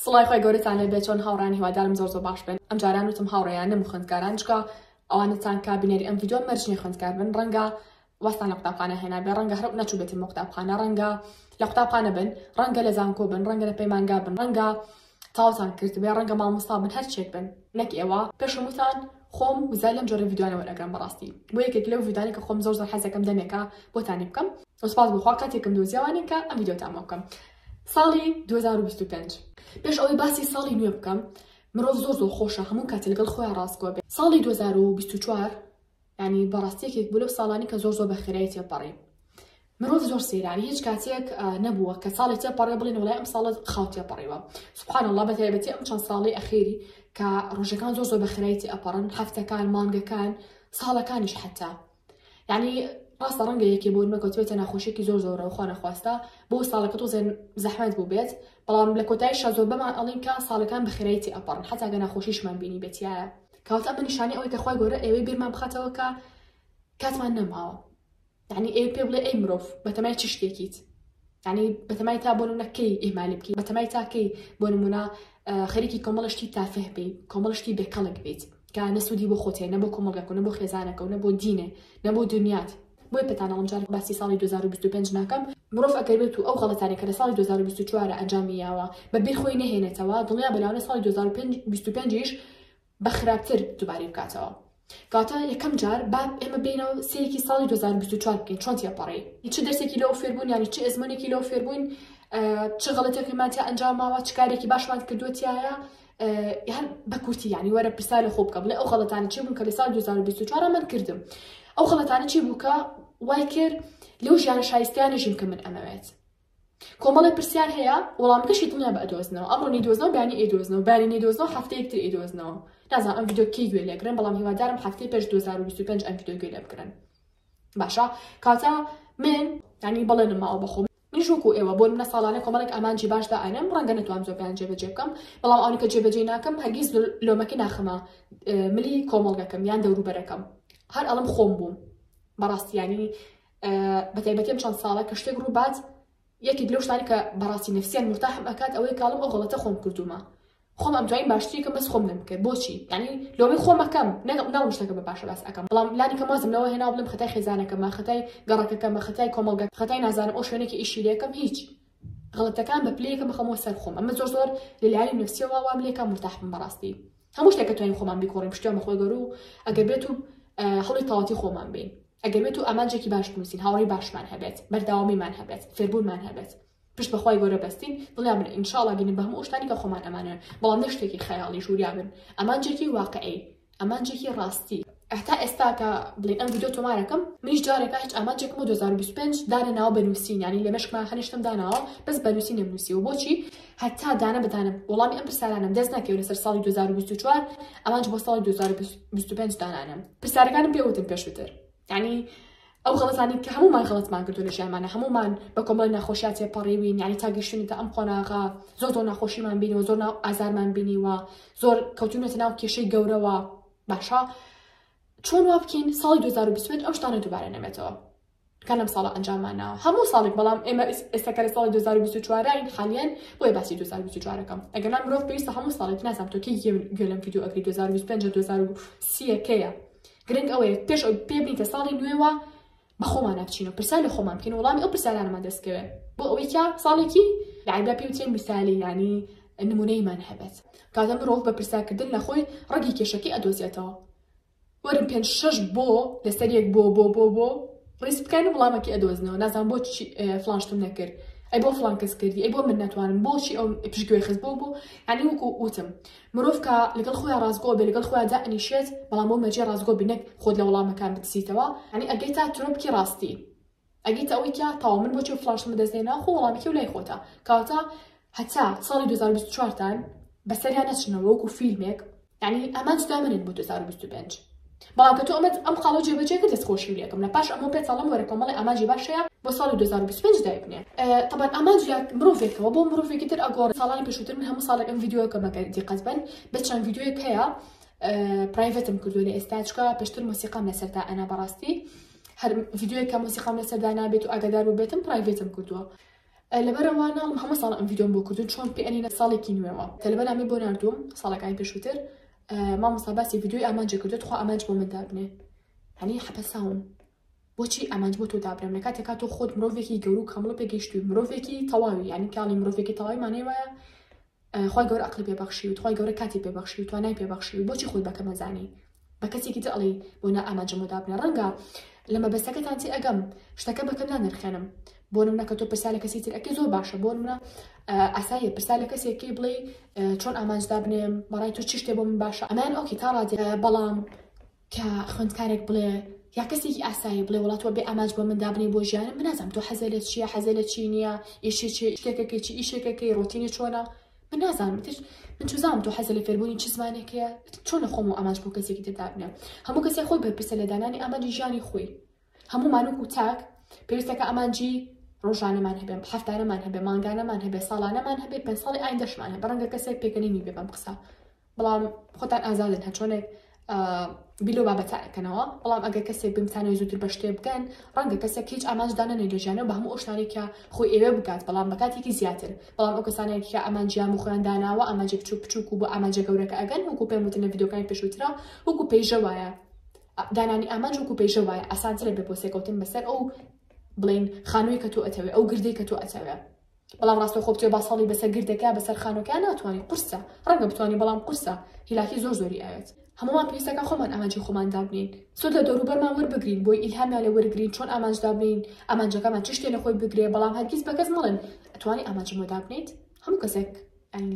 سڵای خۆی گەورەتان لێبێت چۆن هاوڕانی هیوادارم زۆر باش بن. ئەم جاران وتم هاوڕێیان نەم خوێندکاران چکە ئەوانتان کابینەری ئەم ڤیدیۆ مەرجنی خوێندکار بن، ڕەنگە وەستان لە قوتابخانە هێنابێ، ڕەنگە هەر نەچوو بێتن بۆ قوتابخانە، ڕەنگە لە قوتابخانە بن، ڕەنگە لە زانکۆ بن، ڕەنگە لە پەیمانگا بن، ڕەنگە تاوتان کرد بێ، ڕەنگە مامۆستا بن، هەر چێک بن. نەک ئێوە پێشم وتان خۆم وزای لەم جۆرە ڤیدیۆانە وەرئەگرم بەڕاستی. بۆ یەکێک لەو ڤیدیۆانێک کە خۆم زۆر حەزەکەم دەمێکە بۆتانی بکەم. وسپاس بخوا کاتێکم دۆزیاوانێک کە ئەم ڤیدیۆتان بۆ بکەم. ساڵی 2025 پێش ئەوەی باسی ساڵی نوێ بکەم، مرۆڤ زۆر خۆشە هەموو کاتێ لەگەڵ خۆیان ڕاستگۆ بێت. ساڵی 2024 یعنی بەڕاستیەکێک بوو لەو ساڵانی کە زۆر بەخێرایی تێپەڕی. مرۆڤ زۆر سەیرانی هیچ کاتێک نەبووە کە ساڵی تێپەڕێ بڵێن وەڵای ئەم ساڵت خاو تێپەڕیوە. سوبحان الله بەتایبەتی ئەم چەند ساڵی ئەخێری کە ڕۆژەکان زۆر بەخێرایی تێپەڕن، هەفتەکان، مانگەکان، ساڵەکانیش حتا. یعنی ڕاستە ڕەنگە یەکێ بۆ نەکەوتوێتە ناخۆشیێکی زۆرە و خوا نەخواستا بۆ ساڵەکە تۆزێن زەحمەت بوو بێت، بەڵام لە کۆتاییشە زۆر بەمان ئەڵێن کە ساڵەکان بەخێرایی تێئەپەڕن حتا گە ناخۆشیشمان بینی بێتیایە. کەواتە ئەمە نیشانەی ئەوەی کە خوای گەورە ئێوەی بیرمان بخاتەوە کە کاتمان نەماوە. یعنی ئێوە پێ بڵێ ئەی مرۆڤ بەتەمای چ شتێکیت، یعنی بەتەمای تا بۆ نمونە کەی ئیهمالی بکەی، بەتەمای تا کەی بۆ نمونە خەریکی کۆمەڵشتی تافه بێت، کۆمەڵشتی بێکەڵک بێت کە نەسوودی بۆ خۆتێ، نە بۆ کۆمەڵگەکە، نە بۆ خێزانەکە، نە بۆ دینێ، نە بۆ دنیات. بۆی پێتانەڵم جار باسی ساڵی 2025 ناکەم. مرۆڤ ئەگەر بێت و ئەو غەڵەتانی کە لە ساڵی 2024 ئەنجامیاوە بەبیر خۆی نەهێنێتەوە، دڵنیا بەلاونە ساڵی 2025 بە خراپتر دووبارەی بکاتەوە. کاتە یەکەم جار با ئێمە بینەوە سەیەکی ساڵی 2024 بکەین چۆن تێپەڕی، چ دەرسێکی لەوە فێربوون، یانی چ ئەزمونێکی لەوە فێربوون، چ غەڵەتێکمان تیا ئەنجاماوە، چ کارێکی باشمان کردووەتیایە، یان بە کورتی یعنی وەرە پرسای لە خۆ بکە بڵێ ئەو غەڵەتانە چی بوون کە لە ساڵی 2024 من کردم، ئەو غەڵەتانە چی بوو کە وای کرد لەو ژیانە شایستیانەژیم کە من ئەمەوێت. کۆمەڵی پرسیار هەیە وەڵامەکەشی دڵنیا بە ئەدۆزنەوە، ئەمڕۆ نەیدۆزنەوە بەیانی ئەیدۆزنەوە، باری نەیدۆزنەوە هەفتەیەکتر ئەیدۆزنەوە. نازانم ئەم ڤیدیۆ کەی گوێ لێگرن، بەڵام هیوادارم هەفتەی پێش 2025 ئەم ڤیدیۆ گوێ لێ بگرن. باشە کاتە من یعنی بەڵێنم ماوە بەخۆم منیش وەکو ئێوە بۆ منە ساڵانە کۆمەڵێک ئامانجی باشدا ئاینەم، ڕەنگە نەتوانم زۆربیان جێبەجێ بکەم، بەڵام ئەوەی کە جێبەجێ ناکەم هەرگیز لۆمەکەی ناخەمە ملی کۆمەڵگەکەم یان دەوروبەرەکەم، هەر ئەڵم خۆم بووم بەڕاستی. یعنی بەتایبەتی ئەم چەند ساڵە کە شتێک ڕوو بات یەکێک لەو شتانی کە بەڕاستی نەفسیان مرتاحم ئەکات ئەوەی کاڵم ئەو غەڵەتە خۆم کردومە، خۆم ئەم دوایین باشتریکەم بەس خۆم لێم کرد. بۆچی؟ یعنی لۆمەی خۆمەکەم ناڵم شتەکە بە باشە باس ئەەکەم، بەڵام لانی کە مازم لەوە هێنا بڵم خەتای خێزانەکەمە، خەتای گەڕەکەکەمە، خەتای کۆمەڵگە، خەتای نازانم ئەو شوێنێکی ئیشی لێکەم، هیچ غەڵەتەکان بە پلەیەکە بخەمەوە سەر خۆم. ئەمە زۆر لە لایەنی نەفسیەوە وام لێکە مرتاحم بەڕاستی. هەموو شتێک کە توانین خۆمان بیکۆڕین پشتیوان بەخۆی گەورە و ئەگەر بێت و هەڵی تەواتی خۆمان بین، ئەگەر بێت و ئامانجێکی باش بنووسین، هاوڕێی باشمان هەبێت، بەرداوامیمان هەبێت، فێربوونمان هەبێت، پشت بەخوای گەورە بەستین، دڵیا بن ئینشاڵڵا گەینە بە هەموو شتانی کە خۆمان ئەمانە، بەڵام نە شتێکی خەیاڵی ژووریا بن، ئەمانجێکی واقعی، ئەمانجێکی ڕاستی. هەتا ئێستا کە بڵین ئەم ڤیدیۆ تۆمارەکەم منیش جارێکە هیچ ئامانجێکم بۆ 2025 دانە ناوە بنووسین، یعنی لە مەشکمان هەنیشتم داناوە بەس بنووسین نەبنووسیوە. بۆچی؟ هەتا دانە بەدانم وەڵامی ئەم پرسیارانم دەست ناکەوێت لەسەر ساڵی 2024 ئەمانج بۆ ساڵی 2025 دانانم. پرسیارەکانم پێوتم پێشووتر، یعنی ئەو غەڵەتانی کە هەمومان غەڵەتمان کردو لە ژیانمانە، هەمومان بە کۆمەڵی ناخۆشیات تێپەڕیوین، یعنی تا گەیشتونیتە ئەم قۆناغا زۆر ناخۆشیمان بینیوە، زۆر ئازارمان بینیوە، زۆر کەوتونەتە ناو کێشەی گەورەوە. باشە چۆن وا بکەین ساڵی 2025 ئەو شتانە دووبارە نەمێتەوە کە لەم ساڵە ئەنجاممانەوە هەموو ساڵێک، بەڵام ئێمە ئێستاکە لە ساڵی 2024 حالیان بۆیە باسی 2024ەکەم. ئەگەر مرۆڤ پێویستە هەموو ساڵێک نازانم تۆ کەی گوێ لەم ڤیدیۆ ئەگری 2025 2030 کەیە، گرنگ ئەوەیە پێش ئەو پێ بنیتە ساڵی نوێوە بە خۆمان ناچینەوە پرسیار لە خۆمان بکەین، وەڵامی ئەو پرسیارانەمان دەستکەوێت بۆ ئەوەی کە ساڵێکی لە عیبرا پێ وتێن مثالی، یعنی نمونەیمان هەبێت. کاتە مرۆڤ بە پرسیارکردن لە خۆی ڕەگی کێشەکەی ئەدۆزێتەوە. وەرن 5-6 بۆ لەسەر یەک بۆ ڕیس بکەین و وەڵامێکی ئەدۆزنەوە، نازانم بۆچی فلانشتم نەکرد، ئەی بۆ فلان کەس کردی، ئەی بۆ من ناتوانم، بۆچی ئەو پشتگوێی خست بۆ یعنی وەکو وتم مرۆڤ کە لەگەڵ خۆیان ڕازگۆ بێ، لەگەڵ خۆیان دائەنیشێت، بەڵام بۆ مەجێ ڕازگۆ بێ نەک خۆت لە وەڵامەکان بدسیتەوە، یعنی ئەگەیتا ترۆپکی ڕاستی، ئەگەیتا ئەوەی کە تاوا من بۆچی فلانشتم دەستێنا خۆ وەڵامێکی و لای خۆتە. کەواتە هەتا ساڵی 2024تان بەسەریان نەچنەوە وەکو فیلمێک، یعنی ئەمان جدامنن بۆ 2025. بەڵام کە تۆ ئەم خاڵە جێبەجێ کرد دەستخۆشی لێکم لە پاش ئەمە پێ ساڵم وەرە کۆمەڵی ئاماجی باشەیە بۆ ساڵی 2025 دایبنێ. طبعا ئاماجیات مرۆڤێکەوە بۆ مرۆڤێکی تر ئەگۆڕ ساڵانی پێشووتر من هەموو ساڵێک ئەم ڤیدیۆکەمەکە دیقەت بن بە چەند ڤیدیۆیەک هەیە پرایڤەتم کردووە لە ئێستا چکە پێشتر مۆسیقام لەسەردا ئەنا بەڕاستی هەر ڤیدیۆیەکە مۆسیقام لەسەردا نابێت و ئاگادار ببێتم پرایڤێتم کردووە. لەبەرەوانە هەموو ساڵ ئەم ڤیدۆم بۆ کردوون چۆن پێئەنینە ساڵێکی نوێەوە تەلەبەرامی بۆ نردوم ساڵەکانی پێشووتر مامۆستا باسی ڤیدۆی ئامانجێ کردوێت خوا ئامانج بۆ من دابنێ هەنی حەپەساوم بۆچی ئامانج بۆ تۆ دابرێم لە کاتێکا تۆ خۆت مرۆڤێکی گەور و کامڵ پێگەیشتووی مرۆڤێکی تەواوی یعنی کاڵی مرۆڤێکی تەواوی مانەی وایە خۆی گەورە عەقڵی پێبەخشیوت خۆی گەورە کاتی پێبەخشیوت توانای پێبەخشیوت بۆچی خۆت بەکە مەزانی بە کەسێکی تر ئەڵێی بۆ نا ئامانجم بۆ دابنێ ڕەنگە لە مەبەستەکەتان چی ئەگەم شتەکە بەکەم نانرخێنم بۆ نمونە کە تۆ پرسا لە کەسی تر ئەکەی زۆر باشە بۆ نمونە ئاساییە پرسا لە کەسێکی بڵێ چۆن ئامانج دابنێم بەڕای تۆ چی شتێ بۆ من باشە ئەمان ئۆکی تا ڕادێ بەڵام کە خوێندکارێک بڵێ یا کەسێکی ئاسایی بڵێ وڵات وە بێ ئامانج بۆ من دابنێ بۆ ژیانم من نازانم تۆ حەزە لە چییە حەزە لە چی نییە ئیشێکی شتێکەکەی چی ئیشێکەکەی ڕۆتینی چۆنە من نازانم من چزانم تۆ حەزە لە فێربوونی چ زمانێکەیە چۆن لە خۆم و ئامانج بۆ کەسێکی تر دابنێ هەموو کەسێک خۆی بەرپرسە لە دانانی ئامانجی ژیانی خۆی هەموو مانووک و تاک پێویستەکە ئامانجی ڕۆژانەمان هەبێ هەفتانەمان هەبێ مانگانەمان هەبێ ساڵانەمان هەبێ 5 ساڵی ئایندەشمان هەبێ بەڕەنگە کەسێک پێکەنینی بێ بەم قسە بەڵام خۆتان ئازادن هە چۆنێک بیلۆ بابەتەکەنەوە بەڵام ئەگەر کەسێک بمتانەوەی زووتر بە شتێ بکەن ڕەنگە کەسێک هیچ ئامانجدانە لە ژیانەوە بە هەموو ئۆشتانێکە خۆی ئێوێ بکات بەڵام بە کاتێکی زیاتر بەڵام ئەو کەسانێکی کە ئامانجیان و خۆیان داناوە ئامانجی بچووک و بۆ ئامانجە گەورەکە ئەگەن وەکو پێم وتن لە ڤیدۆکانی پێشووترا وەکو پەیژە وایە دانانی ئامانج وەکو پەیژە وایە ئاسانترە بێ بۆ سێکەوتن بەسەر ئەو بڵین خانووی کە تۆ ئەتەوێ ئەو گردەی کە تۆ ئەتەوێ بەڵام ڕاستە خۆ بتوێ با ساڵی بەسەر گردەکە بەسەر خانووەکان ناتوانانی قورسە ڕەنگە بتوانانی بەڵام قورسە هیلاکی زۆر زۆری ئاوێت هەمومان پێویستەکە خۆمان ئامانجی خۆمان دابنین سۆ لە دەوروبەرمان وەربگرین بۆی ئیلهامیان لێ وەرگرین چۆن ئامانج دابنین ئامانجەکەمان چ شتێ لە خۆی بگرێ بەڵام هەرگیز بە کەس مەڵێن ئەتوانی ئامانجم بۆ دابنیت هەموو کەسێک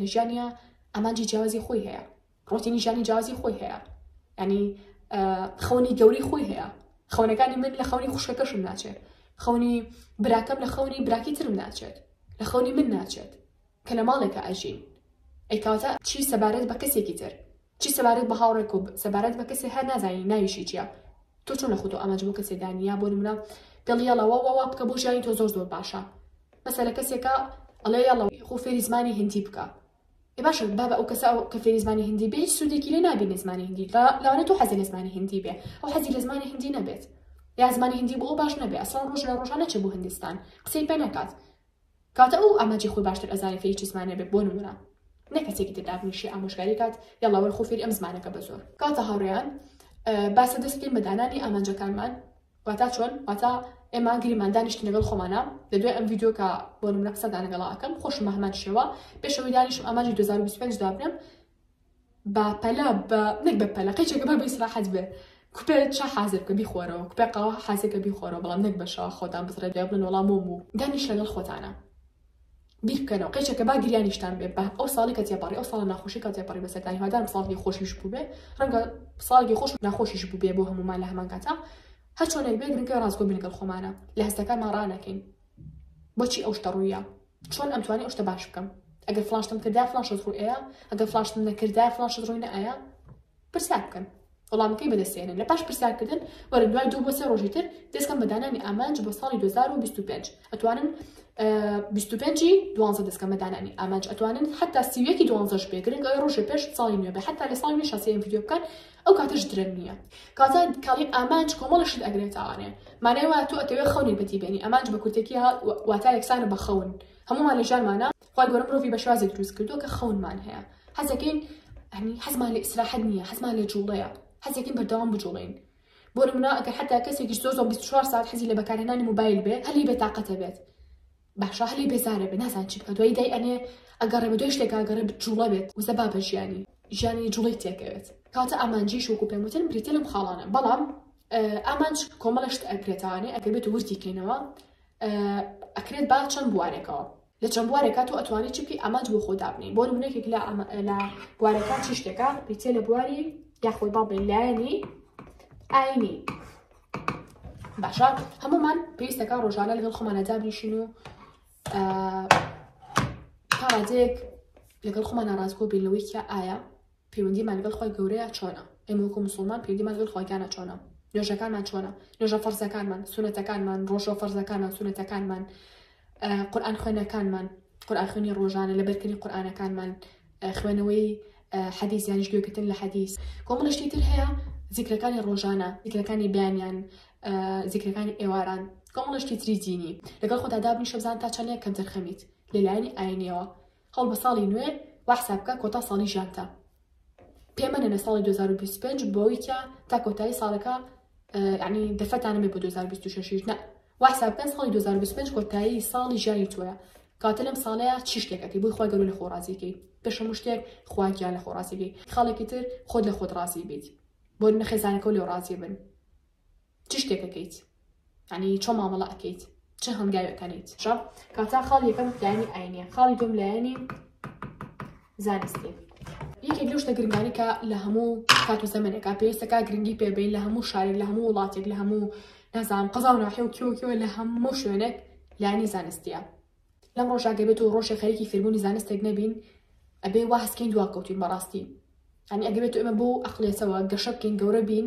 لە ژیانیا ئامانجی جیاوازی خۆی هەیە ڕۆتینی ژیانی جیاوازی خۆی هەیە ینی خەونی گەوری خۆی هەیە خەونەکانی من لە خەونی خوشکەکەشم ناچێت خەونی براکەم لە خەونی براکی ترم ناچێت لە خەونی من ناچێت کە لە ماڵێکە ئەژین ئەیکاتە چی سەبارەت بە کەسێکی تر چی سەبارەت بە هاوڕێک و سەبارەت بە کەسێک هەر نازانی ناویشی چییە تۆ چۆن لە خۆتۆ ئامانج بۆ کەسێک دانیا بۆ نمونە پێڵی یاڵەوە وا بکە بۆ ژیانی تۆ زۆر زۆر باشە مەسەلە کەسێکە ئەڵێ یاڵە خۆ فێری زمانی هیندی بکە ێ باشە بابە ئەو کەسە کە فێری زمانی هیندی بێ هیچ سوودێکی لێ نابینێ زمانی هیندی لەوانە تۆ حەزی لە زمانی هیندی بێ ئەو حەزی لە زمانی هیندی نەبێت یا زمانی هیندی بۆ باش نەبێ ئەسڵان ڕۆژ لە ڕۆژانە چێ بۆ هندستان قسەی پێ نەکات کاتە ئەو ئامانجی خۆی باشتر ئەزانێ فێری چ زمانێ بێت بۆ نمونە نەکەسێکی تر دابنیشی ئامۆژگاری کات یاڵا وەرخۆ فێری ئەم زمانەکە بە زۆر کاتە هاوڕێیان باسە دەستکەین بە دانانی ئامانجەکانمان واتا چۆن واتا ئێمە گریمان دانیشتین لەگەڵ خۆمانە لە دوای ئەم ڤیدۆ کە بۆ نمونە قسە دانەگەڵا ئەکەم خۆشم هەمان شێوە پێشەوەی دانیشم ئامانجی 2025 دابنێم بە پەلە بە نەک بە پەلە قەیچێکە بە ئیسراحەت بێ کوپێ چا حازر بکە بیخۆرەوە کوپێ قاوە حازێکە بیخۆرەوە بەڵام نەک بەشەوە خۆتان بزرە دوای بڵێن وەڵام بوو دانیش لەگەڵ خۆتانە بیر بکەنەوە قەیچێکە با گریانیشتان بێ بە ئەو ساڵی کە تێپەڕی ئەو ساڵە ناخۆشی کە تێپەڕی بەسەرتانی هیوادارم ساڵی خۆشیش بوو بێ ڕەنگە ساڵی خۆش ناخۆشیش بوو بێ بۆ هەمومان لە هەمان کاتە هەر چۆنێک بێ گرنگکە ڕاستگۆ بین لەگەڵ خۆمانە لە هەستەکانمان ڕانەکەین بۆچی ئەو شتە ڕوویە چۆن ئەمتوانی ئەو شتە باش بکەم ئەگەر فلانشتم کردای فلانشت ڕوو ئەیە ئەگەر فلانشتم نەکردای فلانشت ڕووی نەئەیە پرسیار بکەن وەڵامەکەی بەدەستێنن لە پاش پرسیارکردن وەرن دوای 2 بۆ 3 ڕۆژی تر دەستکەم بە دانانی ئامانج بۆ ساڵی 2025 ئەتوانن 25 دوانزە دەستکەم بە دانانی ئامانج ئەتوانن حتا 31 دوانزەش بێ گرنگ ئەوەی ڕۆژێ پێش ساڵی نوێ بێ حتا لە ساڵی نوێ شاسی ئەم ڤیدۆ بکەن ئەو کاتەش درەنگ نییە کاتە کاڵی ئامانج کۆمەڵەشت ئەگرێتەوانێ مانای وایە تۆ ئەتەوێ خەونی بەتیبێنی ئامانج بە کورتێکی واتای یەکسانە بە خەون هەمومان لە ژیانمانە خوا گەورە مرۆڤی بە شێوازێک دروست کردووە کە خەونمان هەیە حەزەکەین حەزمان لە ئیسراحەت نییە حەزمان لە جوڵەیە حەزێکین بەردەوام بجوڵین بۆ نمونە ئەگەر حتا کەسێکیش زۆر 24 ساعت حەزی لە بەکارهێنانی موبایل بێ هەلی بێ تااقەتە بێت باشە هەلی بێزارە بێ نازان چی بکە دوای دای ئەنێ ئەگەڕێ بە دوای شتێکە ئەگەڕێ جوڵە بێت وزە با بە ژیانی جوڵی تێکەوێت کاتە ئامانجی شوکو پێم وتن بریتە لەم خاڵانە بەڵام ئامانج کۆمەڵەشت ئەگرێتوانێ ئەگەر بێت وردی کەینەوە ئەکرێت با چەند بوارێکەوە لە چەند بوارێکا تۆ ئەتوانی چ بکەی ئامانج بۆ خۆ دابنی بۆ نمونەیەکێک لە بوارەکان چ شتێکە بریتە لە بواری یاخۆی با بڵێن لایەنی ئاینی باشە هەمومان پێویستەکە ڕۆژانە لەگەڵ خۆمانە دابنیشین و تا ڕادێک لەگەڵ خۆمان ڕاستگۆ بین لەوەی کە ئایا پەیوەندیمان لەگەڵ خۆی گەورەیە چۆنە ئێمە وەکو موسڵمان پەیوەندیمان لەگەڵ خۆیانە چۆنە نوێژەکانمان چۆنە نوێژە فەرزەکانمان سونەتەکانمان ڕۆژە فەرزەکانمان سونەتەکانمان قورئان خوێنەکانمان قورئان خوێنی ڕۆژانە لەبەرکردنی قورئانەکانمان خوێنەوەی حەدیث یان گوێگرتن لە حەدیث کۆمەڵ شتی تر هەیە زیکرەکانی ڕۆژانە زیکرەکانی بیانیان زیکرەکانی ئێواران کۆمەڵێشتی تری دینی لەگەڵ خۆتا دابنیشە بزان تا چەندێک کەم تەرخەمیت لەلایەنی ئاینیەوە هەڵ بە ساڵی نوێ وا حساب بکە کۆتا ساڵی ژیانتە پێمەنێنە ساڵی 2025 بۆەوەی کە تا کۆتایی ساڵەکە یعنی دەفەتانەمێ بۆ 2026 نە وا حساب بکەن ساڵی 2025 کۆتایی ساڵی ژیانی تۆیە کاتە لەم ساڵەیە چی شتێکەکەی بۆی خۆی گەورە لە خۆڕازیکەی پێش هەموو شتێک خواگیان لە خۆڕازیکەی خاڵێکی تر خۆت لە خۆت ڕازی بیت بۆ نەخێزانەکە لێو ڕازی بن چی شتێکەکەیت یعنی چۆن مامەڵە ئەکەیت چه هەنگاوەکەنیت شە کاتا خاڵ یەکەم لایەنی ئاینیە خاڵی دوم لایەنی زانستی یەکێک لەو شتە گرنگانی کە لە هەموو کات و زەمانێکا پێویستەکە گرنگی پێبین لە هەموو شارێک لە هەموو وڵاتێک لە هەموو نازانم قەزا و ناحیە و کێوە لە هەموو شوێنێک لایەنی زانستیە لەم ڕۆژاگە بێت و ڕۆژێک خەریکی فێربوونی زانستێک نەبین ئەبێ وا هەسکەین دواکەوتین بەڕاستی یعنی ئەگە بێت و ئێمە بۆ ئەقلێتەوە گەشە بکەین گەورە بین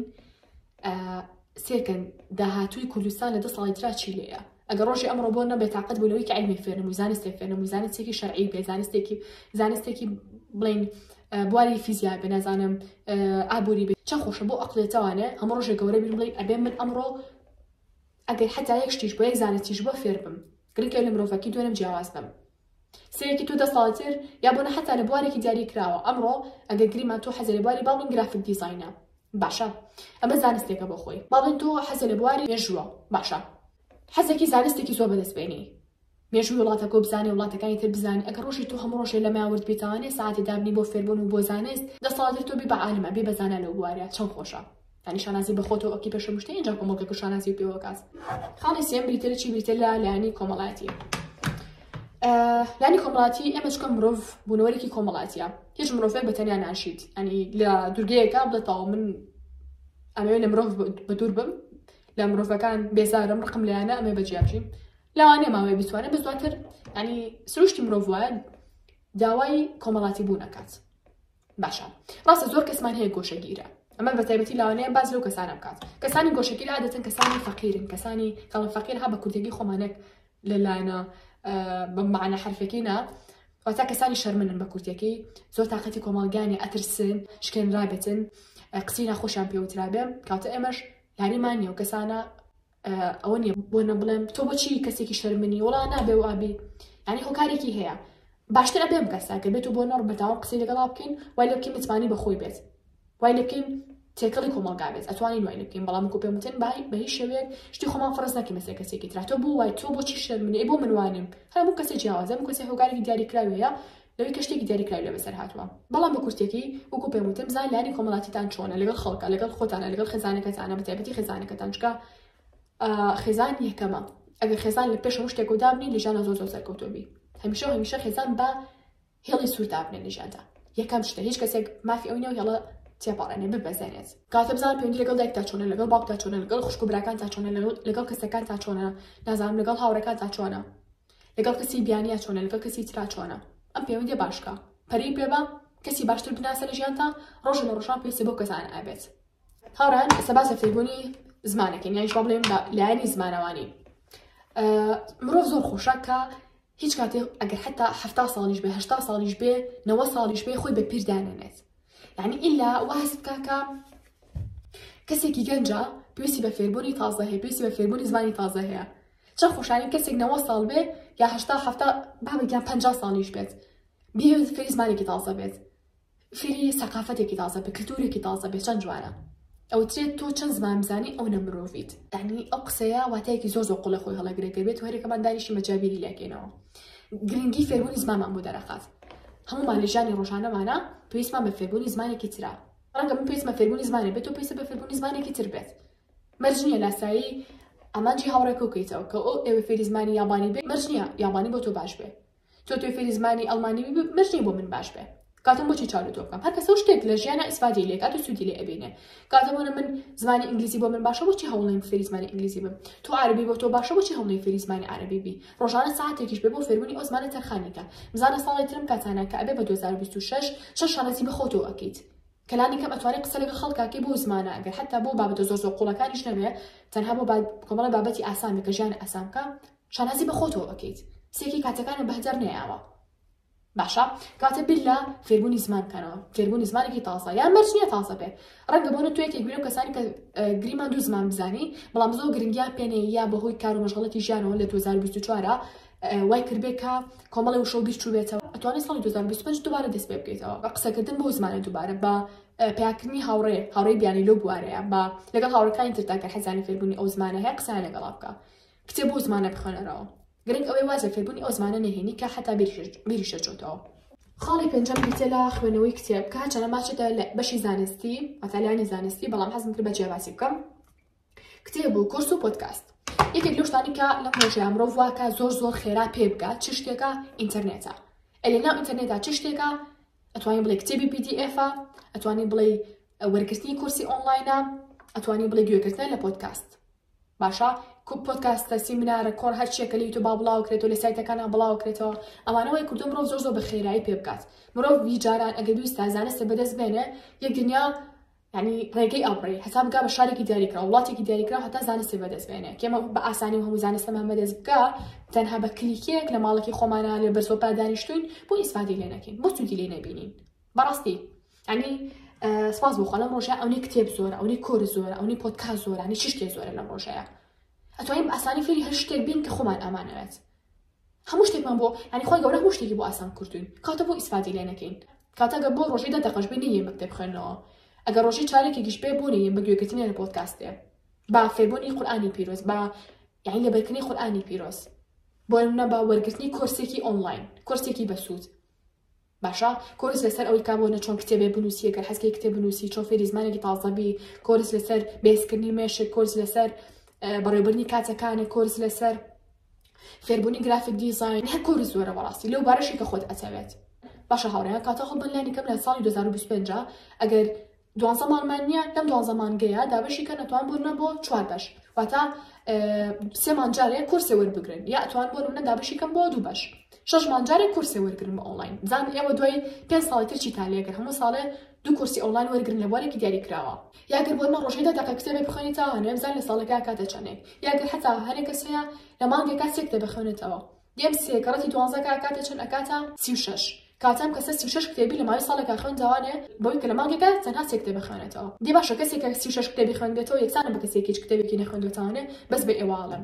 سێکەن داهاتووی کوردستان لە 10 ساڵی ترا چی لێیە ئەگەر ڕۆژی ئەمڕۆ بۆ نەبێت تاقەت بۆ لەوەی کە عیلمی فێرنەوەی زانستێک فێرنەوەی زانستێکی شەرعی بێ زانستێکی بڵین بواری فیزیک بێ نازانم ئابووری بێ چەند خۆشە بۆ ئەقلێتەوانێ هەموو ڕۆژێک گەورە بین بڵین ئەبێ من ئەمڕۆ ئەگەر حتا یەک شتیش بۆ یەک زانستیش بۆ فێر بم گرنگکە لە مرۆڤەکی دوێنم جیاواز بم سەیەکی تۆ 10 ساڵی تر یا بۆ نە حتا لە بوارێکی دیاری کراوە ئەمڕۆ ئەگەر گریمان تۆ حەزە لە بواری باڵین گرافیک دیزاینە باشە ئەمە زانستێکە بۆ خۆی باڵین تۆ حەزە لە بواری مێژووە باشە حەزێکی زانستێکی زۆر بەدەستبێنی مێژووی وڵاتەکە بزانێ وڵاتەکانی تر بزانێ ئەگەر ڕۆژی تۆ هەموو ڕۆژێ لە ماورد بێتوانێ ساعتی دابنی بۆ فێربوون و بۆ زانست 10 ساڵی تۆ بی بە عالمە بێ بەزانە لەو بوارە چەند خۆشە یعنی شانازی بە خۆتەوە ئەکی پێشە مشتە اینجا کۆمەڵگەکە شانازی پێوە کات خاڵی سێم بریتە چی بریتە لە لایەنی کۆمەڵایەتی لایەنی کۆمەڵایەتی ئێمە چکە مرۆڤ بوونەوەرێکی کۆمەڵایەتیە هیچ مرۆڤێک بەتەنیا ناشیت ینی لە دوورگەیەکە بڵێتەوە من ئەمەوێت لە مرۆڤ بەدوور بم لە مرۆڤەکان بێزارم ڕقم لایەنە ئەمێ بەجیابژیم لەوانەیە ماوەیە بتوانێت بە زواتر ینی سروشتی مرۆڤ وایە داوای کۆمەڵاتی بوو نەکات باشە ڕاستە زۆر کەسمان هەیە گۆشەگیرە ئەمە بە تایبەتی لاوانەیە باز لەو کەسانە بکات کەسانی گۆشەگیر عادەتەن کەسانی فەقیرن کەسانی کەڵە فەقیر ها بە کوردێکی خۆمانێک لەلایەنە بەمعنە حرفێکی نا واتە کەسانی شەرمنن بە کورتێکی زۆر تااقەتی کۆمەڵگانی ئەترسن شکێن ڕابێتن قسەی ناخۆشیان پێوترابێ کاتە ئێمەش لانیمان نیە و کەسانە ئەوە نیە بۆ نەبڵێم تۆ بۆچی کەسێکی شەرمنی وڵا نابێ و ئابی ینی هۆکارێکی هەیە باشتر ئەبێ بکەسا کە بێت و بۆ نەڕ بەتاوە قسەی لەگەڵا بکەین وای لە بکەین متمانی بەخۆی بێت وای لە بکەین تێکەڵی کۆمەڵگا بێت ئەتوانین وای لە بکەین بەڵام کو پێم وتن بە هیچ شێوەیەک شتی خۆمان فەرز نەکەین مەسەر کەسێکی ترا تۆ بۆ وای تۆ بۆچی شەرمنی بۆ من وانم هەموو کەسێک جیاوازە هەموو کەسێک هۆکارێکی دیاری کراوەیە لەوەی کە شتێکی دیاری کراوی لە بەسەر هاتووە بەڵام بە کورتێکی وەکو پێم وتم زان لایەنی کۆمەڵاتیتان چۆنە لەگەڵ خەڵکە لەگەڵ خۆتانە لەگەڵ خێزانەکەتانە بە تایبەتی خێزانەکەتان چکە خێزان یەکەمە ئەگەر خێزان لە پێش هەموو شتێک و دابنی لێژانە زۆر سەرکەوتۆبی هەمیشە خێزان بە هێڵی سوور دابنێ لێژاندا یەکەم شتە هیچ کەسێک مافی ئەوینەوە هێڵە تێپاڕێنێ ببەزێنێت کاتە بزان پێویستی لەگەڵ دایکتا چۆنە لەگەڵ باوکتا چۆنە لەگەڵ خوشک و براکانتا چۆنە لەگەڵ کەسەکانتا چۆنە نازانم لەگەڵ هاوڕێکانتا چۆنە لەگەڵ کەسی بیانیە چۆنە لەگەڵ کەسی ترا چۆنە ئەم پەیوەندی باشکە پەری پێبە کەسی باشتر بناسە لە ژیانتا ڕۆژ لە ڕۆژان پێویستی بۆ کەسانە ئابێت هاوڕان ئێستا باس لە فێربوونی زمانەکەین یان شڵ بڵێم لایەنی زمانەوانی مرۆڤ زۆر خۆشە کە هیچ کاتێ ئەگەر حتا 70 ساڵیش بێ 80 ساڵیش بێ 90 ساڵیش بێ خۆی بە پیر دانێنێت یعنی ئیلا واز بکە کە کەسێکی گەنجە پێویستی بە فێربوونی تازە هەیە پێویستی بە فێربوونی زمانی تازە هەیە چەند خۆشانی کەسێک 90 ساڵ بێ یا 80 بابێکیان 50 ساڵیش بێت بێ فێری زمانێکی تازە بێت فێری سەقافەتێکی تازە بێت کلتورێکی تازە بێت چەند جوانە ئەو ترێت تۆ چەند زمان بزانی ئەو نەمرۆڤیت یعنی ئەو قسەیە واتەیەکی زۆر زۆر قوڵە خۆی هەڵەگرێت بێت و هەرێکەمان دانیشی مەجابیری لێکێنەوە گرنگی فێربوونی زمانمان بۆ دەرەخات هەمومان لە ژیانی ڕۆژانەمانە پێویستمان بە فێربوونی زمانێکی ترا ڕەنگە من پێویستمە فێربوونی زمانێک بێت تۆ پێویستە بە فێربوونی زمانێکی تر بێت مەرج نییە لاسایی ئەمانجی هاوڕێکە بکەیتەوە کە ئێوە فێری زمانی یابانی بێ مەرج نییە یابانی بۆ تۆ باش بێ تۆ فێری زمانی ئەڵمانی بێ مەرج نییە بۆ من باش بێ کاتم بۆچی چاو لە تۆ بکەم هەر کەسە شتێک لە ژیانە ئیسفادەی لێ کات و سوودی لێ ئەبینێ کاتەمەوە من زمانی ئینگلیزی بۆ من باشە بۆچی هەوڵێم فێری زمانی ئینگلیزی بم تۆ عەربی بۆ تۆ باشە بۆچی هەوڵێم فێری زمانی عەربی بی ڕۆژانە ساعتێکیش بێ بۆ فێربوونی ئەو زمانە تەرخانیکە بزانە ساڵی ترم کاتانە کە ئەبێ بە 2026 شەش شانەزی بە خۆتەوە ئەکەیت کەلانی کەم ئەتوانێت قسە لەگەڵ خەڵکاکەی بۆ زمانە ئەگەر حتا بۆ بابەتە زۆر قوڵەکانیش نەبێ تەنها بۆ کۆمەڵە بابەتی ئاسامی کە ژیان ئاسانکە شانازی بە خۆتەوە ئەکەیت سێکی کاتەکانە بەهدەر نەیاوە باشە کاتە بیللا فێربوونی زمان بکەنەوە فێربوونی زمانێکی تازە یان مەرجنیە تازە بێ ڕەنگە بۆنە تو یەکێک بینە کەسانی کە گریمان دوو زمان بزانی بەڵام زۆر گرنگیان پێنێ یا بەهۆی کار و مەشغەڵەتی ژیانەوە لە 2024 وای کردبێ کە کۆمەڵی وشە و بیر چوو بێتەوە ئەتوانێت ساڵی 2025 دووبارە دەست پێ بکەیتەوە بە قسەکردن بۆ زمانە دووبارە بە پیاکردنی هاوڕێی بیانی لەو بوارەیە بە لەگەڵ هاوڕەکانی تردا کە حەزانی فێربوونی ئەو زمانە هەیە قسەیان لەگەڵا بکە کتێب بۆ زمانە بخوێنەرەوە گرنگ ئەوەی وازە فێربوونی ئەو زمانە نەهێنی کە حتا بیریشە چۆتەوە خاڵی پێنجەم دیتە لە خوێنەوەی کتێب کە چەنە ماچێتە لە بەشی زانستی مەتالیانی زانستی بەڵام حەزم کرد بە جیاواسی بکەم کتێب و کورس و پۆدکاست یەکێک لەو شتانی کە لەم ڕۆژەیە مرۆڤ واکە زۆر خێرا پێ بکات چ شتێکە ئینتەرنێتە لەناو ئینتەرنێتا چ شتێکە ئەتوانی بڵێ کتێبی PDF-ە ئەتوانی بڵێ وەرگرتنی کورسی ئۆنلاینە ئەتوانی بڵێ گوێگرتن لە پۆدکاست باشە پۆدکاستە سیمینارە کۆر هەر شتێکە لە یوتیوب بڵاوکرێتەوە لە سایتەکانە بڵاوکرێتەوە ئەمانەوەی کردو مرۆڤ زۆر بە خێرایی پێ بکات مرۆڤ جاران ئەگەر ویستە زانستە بەدەست بێنێ یەک دنیا ینی ڕێگەی ئەڵڕێ هەتا بگا بە شارێکی دیاریکرا وڵاتێکی دیاریکرا هەتا زانستی بەدەست بێنێ کێمە بە ئاسانی و هەموو زانستەمان بەدەست بکە تەنها بە کلیکێک لە ماڵێکی خۆمانە لە بەرزۆپا دانیشتوین بۆ ئیسفادی لێ نەکەین بۆ سوودی لێ نەبینین بەڕاستی ینی سپاس بۆ خۆ لەم ڕۆژەیە ئەوەی کتێب زۆرە ئەوەی کۆرس زۆرە ئەوەی پۆدکاست زۆرە ینی چ شتێک زۆرە لەم ڕۆژەیە ئەتوانین بە ئاسانی فێری هەر شتێک بین کە خۆمان ئەمانەوێت هەموو شتێکمان بۆ ینی خۆی گەورە هەموو شتێکی بۆ ئاسان کردوین کاتە بۆ ئیسفادی لێ نەکەین کاتەگە بۆ ڕۆژەی 10 دقەش بێ نەیە مەکتەب خوێندنەوە ئەگەر ڕۆژی چارێکێکیش بێ بۆ نەیە بە گوێگرتنی لە پۆدکاستێ با فێربوونی قورئانی پیرۆز با یعنی لەبەرکردنی قورئانی پیرۆز بۆ نمونە بە وەرگرتنی کورسێکی ئۆنلاین کورسێکی بەسوود باشە کورس لەسەر ئەوەی کابۆنە چۆن کتێبێ بنووسی ئەگەر حەزکەی کتێب بنووسی چۆن فێری زمانێکی تازەبی کورس لەسەر بێزکردنی مێشک کورس لەسەر بەڕێوەبردنی کاتەکانە کورس لەسەر فێربوونی گرافیک دیزاین هەر کورس زۆرە بەڕاستی لەو بارەشی کە خۆت ئەتەوێت باشە هاوڕێیان کاتە خۆ بنلانی کەم لە ساڵی 2025 ئەگەر 12 مانمان نییە لەم 12 مانگەیە دابەشی کە نەتوان بوونە بۆ 4 بەش واتە 3 مانجارێک کورسێ وەربگرن یا ئەتوان بۆ نمونە دابەشی کەم بۆ 2 بەش 6 مانجارێک کورسێ وەرگرن بە ئۆنلاین زان ئێوە دوای 5 ساڵی ترچی تالێگەر هەموو ساڵێ 2 کورسی ئۆنلاین وەرگرن لە بوارێکی دیاریکراوە یاگەر بۆ نە ڕۆژەی 10 دقە کتێبێ بخوێنیتەوە هەنوێ بزان لە ساڵێکا کاتە چەندێک یاگەر حتا هەرێک کەس هەیە لە مانگێکا 3 کتێب بخوێنێتەوە دێم سێگەڕەتی 12 کاتە چەند ئەکاتە 36 کاتام کەسە 36 کتێبی لە ماوەی ساڵێکا خوێندەوانێ بۆی کە لە مانگێکا تەنها 3 کتێب بخوێنێتەوە دی باشە کەسێک 36 کتێبی خوێنبێتەوە یەکسانە بە کەسێکی هیچ کتێبێکی نەخوێندوێتەوانێ بەس بە ئێواڵم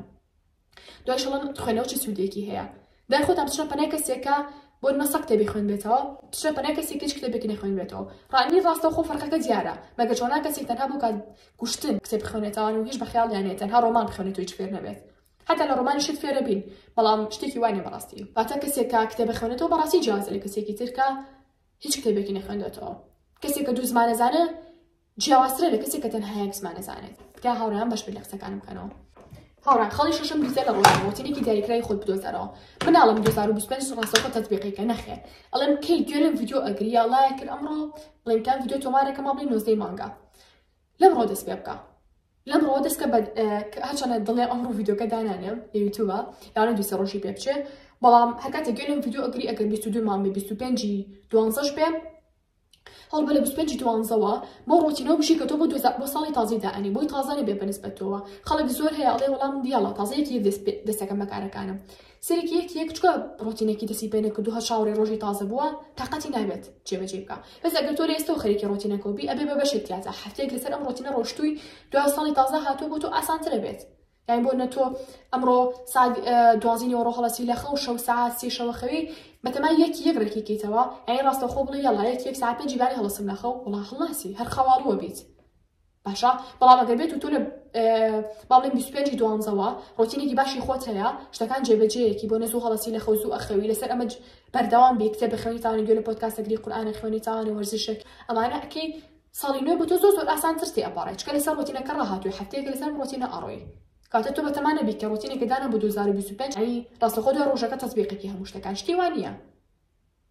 دوای شەڵەن خوێنەوە چی سوودێکی هەیە دای خۆتان بچنە پەنای کەسێکە بۆ نمە کتێبی خوێنبێتەوە بچنە پەنای کەسێکی هیچ کتێبێکی نەخوێنبێتەوە ڕاینی ڕاستە خۆ فەرقەکە دیارە مەگە چۆنا کەسێک تەنها بۆ کات گوشتن کتێب بخوێنێتەوە و هیچ بەخیاڵیانێت تەنها ڕۆمان بخوێنێت و هیچ فێر نەبێت حتى لە ڕۆمانی شت فێرە بین بەڵام شتێکی وانێ بەڕاستی واتە کەسێکە کتێب بخوێنێتەوە بەڕاستی جیازە لە کەسێکی ترکە هیچ کتێبێکی نەخوێندێتەوە کەسێکە دوو زمانە زانە جیاوازترە لە کەسێکە تەنها یەک زمانە زانێت تکا هاوڕێیان باش بێت لە قسەکانم بکەنەوە هاوڕان خەڵی شەشەم دیتە لە ڕۆژنامەوەتێنێکی دیاریکرای خۆت بدۆزەرەوە مناڵم 2025 ڕاستەوخۆ تەطبیقێکە نەخێ ئەڵێم کەی گوێ لەم ڤیدیۆ ئەگری ئەڵایە کرد ئەمڕۆ بڵێم کام ڤیدیۆ تۆمارێکە ما بڵێ 19 مانگا لەمڕۆ دەست پێ بکە لەمڕۆ دەستکە هەرچەنە دڵێ ئەمڕۆ ڤیدیۆکە دانانێم لە یوتیوبە یانە دوی سێ ڕۆژی پێ بچێ بەڵام هەر کاتێک گوێ لەم ڤیدیۆ ئەگری ئەگەر 22 مان بێ 25 12 بێ هەڵ بە لە 25 12ەوە بۆ ڕۆتینەوە بشی کە تۆ بۆ ساڵی تازەی دائنی بۆی تازە نەبێ بەنسبەت تۆوە خەڵک زۆر هەیە ئەڵێ وەڵام دیاڵە تازە یەکی دەستەکەم بەکارەکانم سەرێکی یەک چکە ڕۆتینێکی دەسی پێ نەکردو هەر شاوڕێ ڕۆژی تازە بووە تاقەتی نابێت جێبەجێ بکە بەس ئەگەر تۆ ئێستا خەریکی ڕۆتینەکە بی ئەبێ بە بەشێک تیازە هەفتەیەک لەسەر ئەم ڕۆتینە ڕۆشتووی دوای ساڵی تازە هاتووە بۆ تۆ ئاسانترە بێت یعنی بۆ نە تۆ ئەمڕۆ ساعت 12 ڕۆ هەڵەسی لە خەو شەو ساعت 3 شەوە خەوی بەتەما یەک ڕێکیکەیتەوە ئەی ڕاستە خۆ بڵێ یاڵا یەک ساعت 5 باری هەڵەسم لە خەو وڵا هەڵاسی هەر خەواڵوە بیت باشە بەڵام ئەگەر بێت و تۆ لە باڵێ 25 12ەوە ڕۆتینێکی باشی خۆت هەیە شتەکان جێبەجێیەکی بۆ نەزوو هەڵەسی لە خەو زوو ئەخەوی لەسەر ئەمە بەردەوام بێ کتێب بخوێنیتەوە گوێ لە پۆدکاستەکەی قورئان خوێنیتەوە وەرزشێک ئەمانە ئەکەی ساڵی نوێ بۆ تۆ زۆر ئاسانتر تێ ئەپاڕێت چکە لەسەر ڕۆتینەکە ڕاهاتووی هەفتەیەک لەسەر ڕۆتینە ئەڕۆی کاتە تۆ بەتەمانە بیت کە ڕۆتینێکە دانا بۆ 2025 ئەی ڕاستەخۆ دوای ڕۆژەکە تەطبیقێکی هەموو شتەکان شتی وان نییە